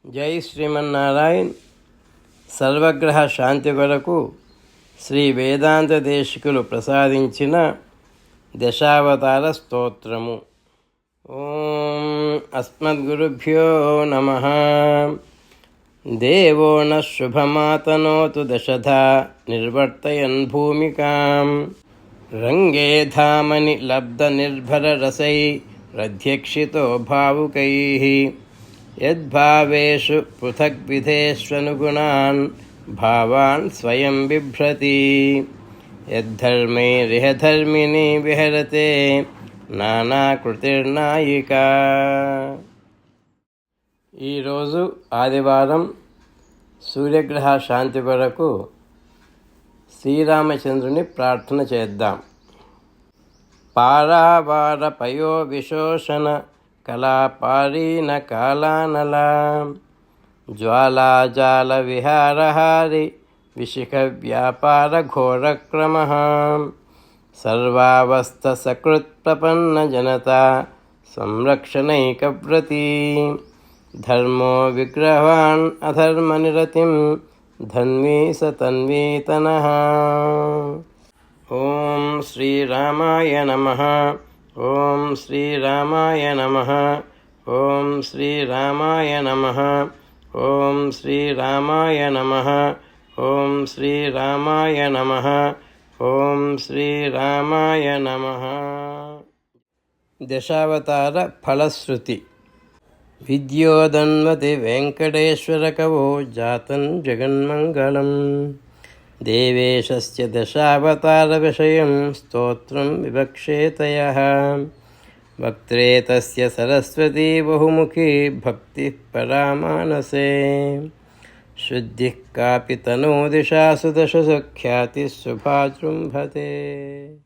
జై శ్రీమన్నారాయణ్. సర్వగ్రహ శాంతి కొరకు శ్రీ వేదాంత దేశికులు ప్రసాదించిన దశావతార స్తోత్రము. ఓం అస్మద్గురుభ్యో నమః. దేవో న శుభమాతనోతు దశధా నిర్వర్తయన్ భూమికాం రంగే ధామని లబ్ధ నిర్భర రసై రధ్యక్షితో భావుకైః యద్భావేషు పృథగ్విధేష్వనుగుణాన్ భావాన్ స్వయం బిభ్రతి యద్ధర్మైరిహధర్మిణి విహరతే నానాకృతిర్నాయికా. ఈరోజు ఆదివారం సూర్యగ్రహ శాంతి కొరకు శ్రీరామచంద్రుని ప్రార్థన చేద్దాం. పారావార పయో విశోషణ కళాపారీన కాలానల జ్వాలాజాల విహారహారి విశిఖ వ్యాపార ఘోరక్రమ సర్వావస్థ సకృత్ ప్రపన్న జనతా సంరక్షణైకవ్రతీ ధర్మో విగ్రహాన్ అధర్మనిరతిం ధన్వీ సతన్వీతనః. ఓం శ్రీరామాయ నమః. ఓం శ్రీరామాయ నమః. ఓం శ్రీరామాయ నమః. ఓం శ్రీరామాయ నమః. ఓం శ్రీరామాయ నమః. ఓం శ్రీరామాయ నమః. దశావతార ఫలశ్రుతి. విద్యోదన్వతి వెంకటేశ్వర కవో జాతం జగన్మంగళం. దేవేశస్య దశావతార విషయం స్తోత్రం వివక్షేతయః. వక్త్రే తస్య సరస్వతీ బహుముఖీ భక్తిః పరామానసే. శుద్ధిః కాపి తనూ దిశాసు దశసు ఖ్యాతిः శుభా జృంభతే.